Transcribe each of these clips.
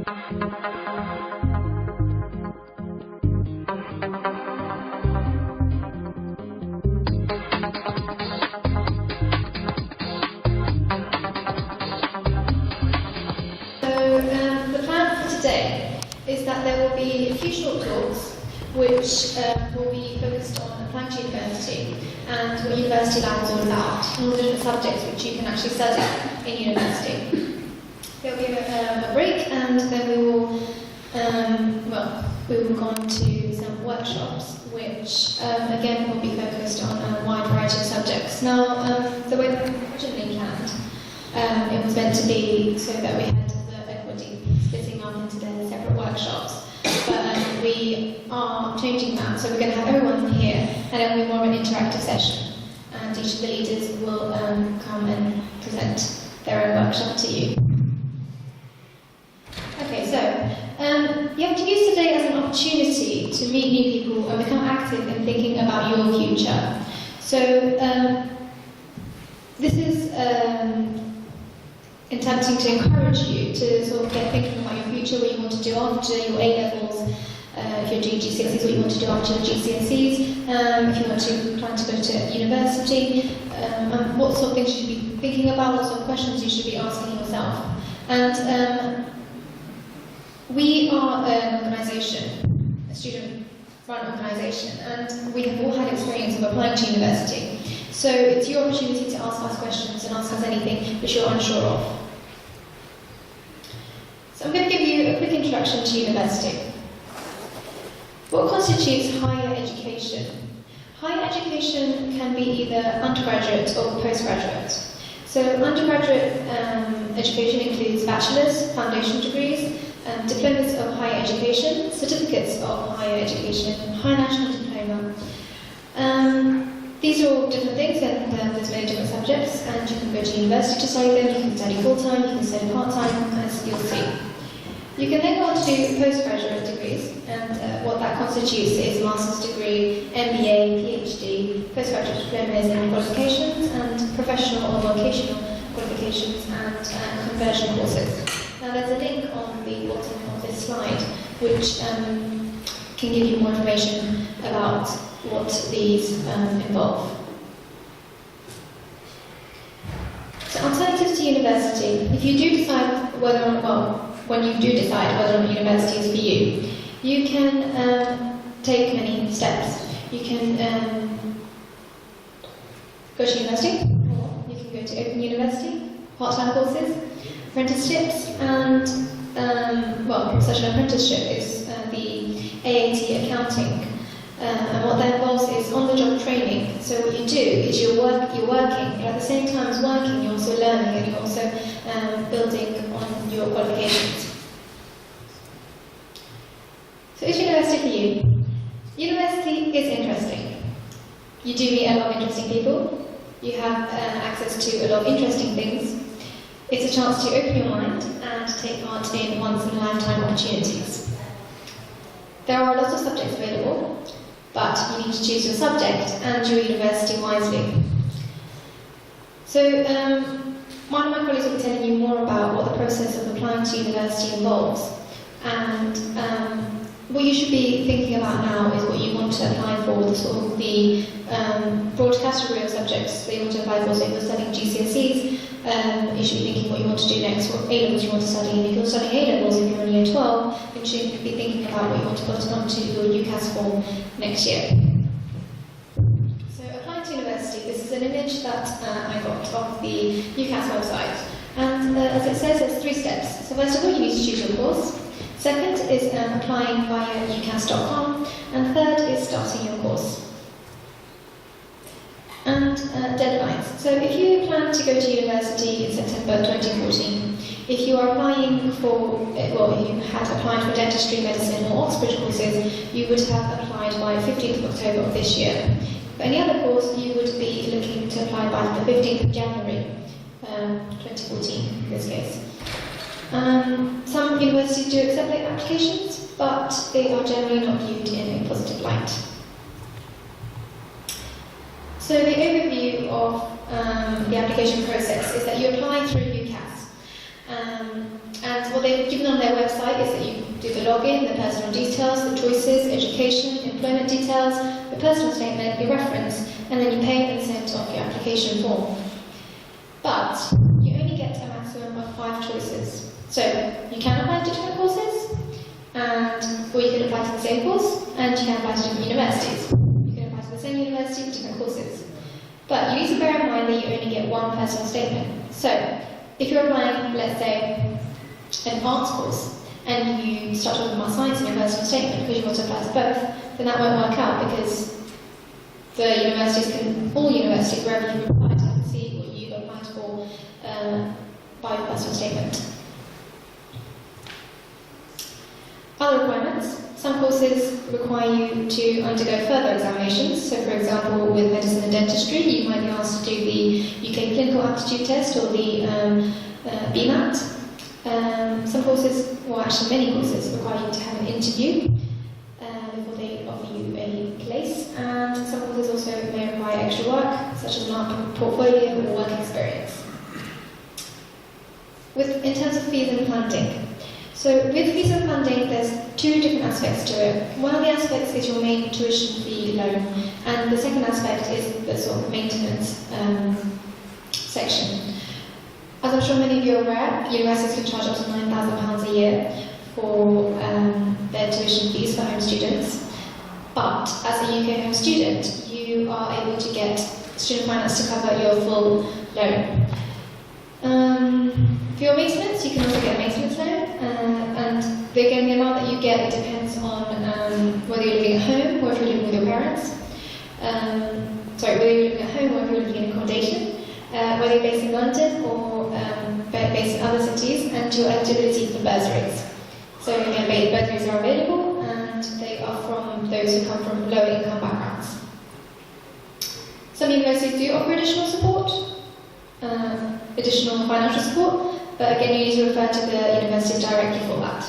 Is that there will be a few short talks which will be focused on applying to university and what university life is all about, and all the different subjects which you can actually study in university. There will be a break, and then we will go on to some workshops which again will be focused on a wide variety of subjects. Now, the way that we originally planned, it was meant to be so that we had the equity splitting up into their separate workshops, but we are changing that, so we're going to have everyone here, and it will be more of an interactive session, and each of the leaders will come and present their own workshop to you. Okay, so you have to use today as an opportunity to meet new people and become active in thinking about your future. So this is attempting to encourage you to sort of get thinking about your future, what you want to do after your A-levels, if you're doing GCSEs, what you want to do after your GCSEs, if you want to plan to go to university, and what sort of things you should be thinking about, what sort of questions you should be asking yourself. And we are an organisation, a student-run organisation, and we have all had experience of applying to university. So it's your opportunity to ask us questions and ask us anything which you're unsure of. So I'm going to give you a quick introduction to university. What constitutes higher education? Higher education can be either undergraduate or postgraduate. So undergraduate education includes bachelor's, foundation degrees, diplomas of higher education, certificates of higher education, high national diploma. These are all different things, and there's many different subjects, and you can go to university to study them, you can study full-time, you can study part-time, as you'll see. You can then go on to do postgraduate degrees, and what that constitutes is master's degree, MBA, PhD, postgraduate diplomas and qualifications, and professional or vocational qualifications and conversion courses. Now there's a link on the bottom of this slide which can give you more information about what these involve. So alternatives to university. If you do decide whether or not, when you do decide whether or not university is for you, you can take many steps. You can go to university, or you can go to Open University, part-time courses, apprenticeships, and such an apprenticeship is the AAT accounting. And what that involves is on-the-job training. So what you do is you're working, but at the same time as working, you're also learning and you're also building on your qualifications. So is university for you? University is interesting. You do meet a lot of interesting people. You have access to a lot of interesting things. It's a chance to open your mind and take part in once-in-a-lifetime opportunities. There are lots of subjects available, but you need to choose your subject and your university wisely. So one of my colleagues will be telling you more about what the process of applying to university involves, and what you should be thinking about now is what you want to apply for, the broad category of subjects that you want to apply for. So if you're studying GCSEs, you should be thinking what you want to do next, what A-levels you want to study, and if you're studying A-levels, if you're in year 12, then you should be thinking about what you want to put onto your UCAS form next year. So applying to university, this is an image that I got of the UCAS website, and as it says, there's 3 steps. So first of all, you need to choose your course. Second is applying via ucas.com, and third is starting your course. And deadlines. So if you plan to go to university in September 2014, if you are applying for, if you had applied for dentistry, medicine or Oxbridge courses, you would have applied by 15th of October of this year. For any other course, you would be looking to apply by the 15th of January 2014 in this case. Some universities do accept late applications, but they are generally not viewed in a positive light. So the overview of the application process is that you apply through UCAS. And what what they've given on their website is that you do the login, the personal details, the choices, education, employment details, the personal statement, your reference, and then you pay and send off your application form. But you only get a maximum of 5 choices. So you can apply to different courses, or you can apply to the same course, and you can apply to different universities. You can apply to the same university with different courses. But you need to bear in mind that you only get 1 personal statement. So if you're applying, let's say, an arts course, and you start talking about science in your personal statement because you want to apply to both, then that won't work out because the universities all universities, wherever you've applied, can see what you've applied for by your personal statement. Other requirements. Some courses require you to undergo further examinations. So, for example, with medicine and dentistry, you might be asked to do the UK Clinical Aptitude Test or the BMAT. Some courses, well actually many courses, require you to have an interview before they offer you a place. And some courses also may require extra work, such as an portfolio or work experience. In terms of fees and funding. So with fees and funding, there's 2 different aspects to it. One of the aspects is your main tuition fee loan, and the second aspect is the sort of maintenance section. As I'm sure many of you are aware, universities can charge up to £9,000 a year for their tuition fees for home students. But as a UK home student, you are able to get student finance to cover your full loan. For your maintenance, you can also get a maintenance loan, and again, the amount that you get depends on whether you're living at home or if you're living with your parents. Whether you're living at home or if you're living in accommodation, whether you're based in London or based in other cities, and your eligibility for bursaries. So again, bursaries are available, and they are from those who come from lower income backgrounds. Some universities do offer additional support, additional financial support, but again, you need to refer to the university directly for that.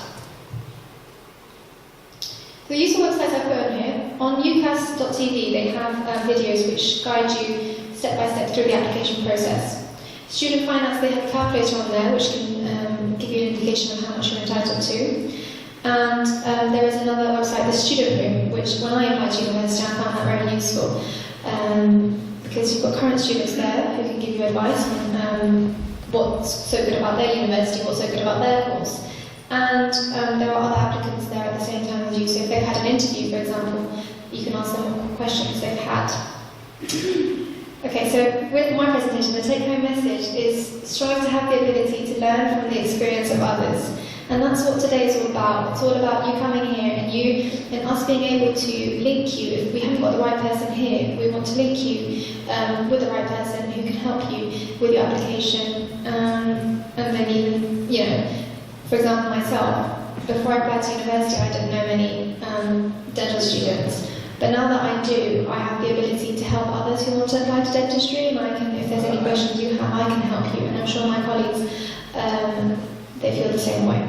The useful websites I put on here, on ucas.tv, they have videos which guide you step by step through the application process. Student finance, they have a calculator on there which can give you an indication of how much you're entitled to. And there is another website, the Student Room, which when I applied to university, I found that very useful. Because you've got current students there who can give you advice on what's so good about their university, what's so good about their course. And there are other applicants there at the same time as you, so if they've had an interview, for example, you can ask them questions they've had. Okay, so with my presentation, the take-home message is strive to have the ability to learn from the experience of others. And that's what today is all about. It's all about you coming here and us being able to link you. If we haven't got the right person here, we want to link you with the right person who can help you with your application. And then even, for example, myself, before I applied to university, I didn't know many dental students. But now that I do, I have the ability to help others who want to apply to dentistry, and if there's any questions you have, I can help you. And I'm sure my colleagues, they feel the same way.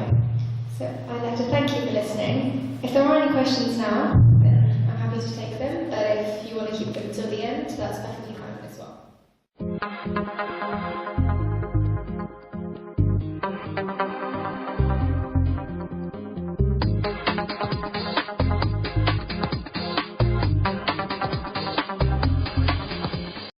So I'd like to thank you for listening. If there are any questions now, then I'm happy to take them. But if you want to keep them until the end, that's perfectly fine as well.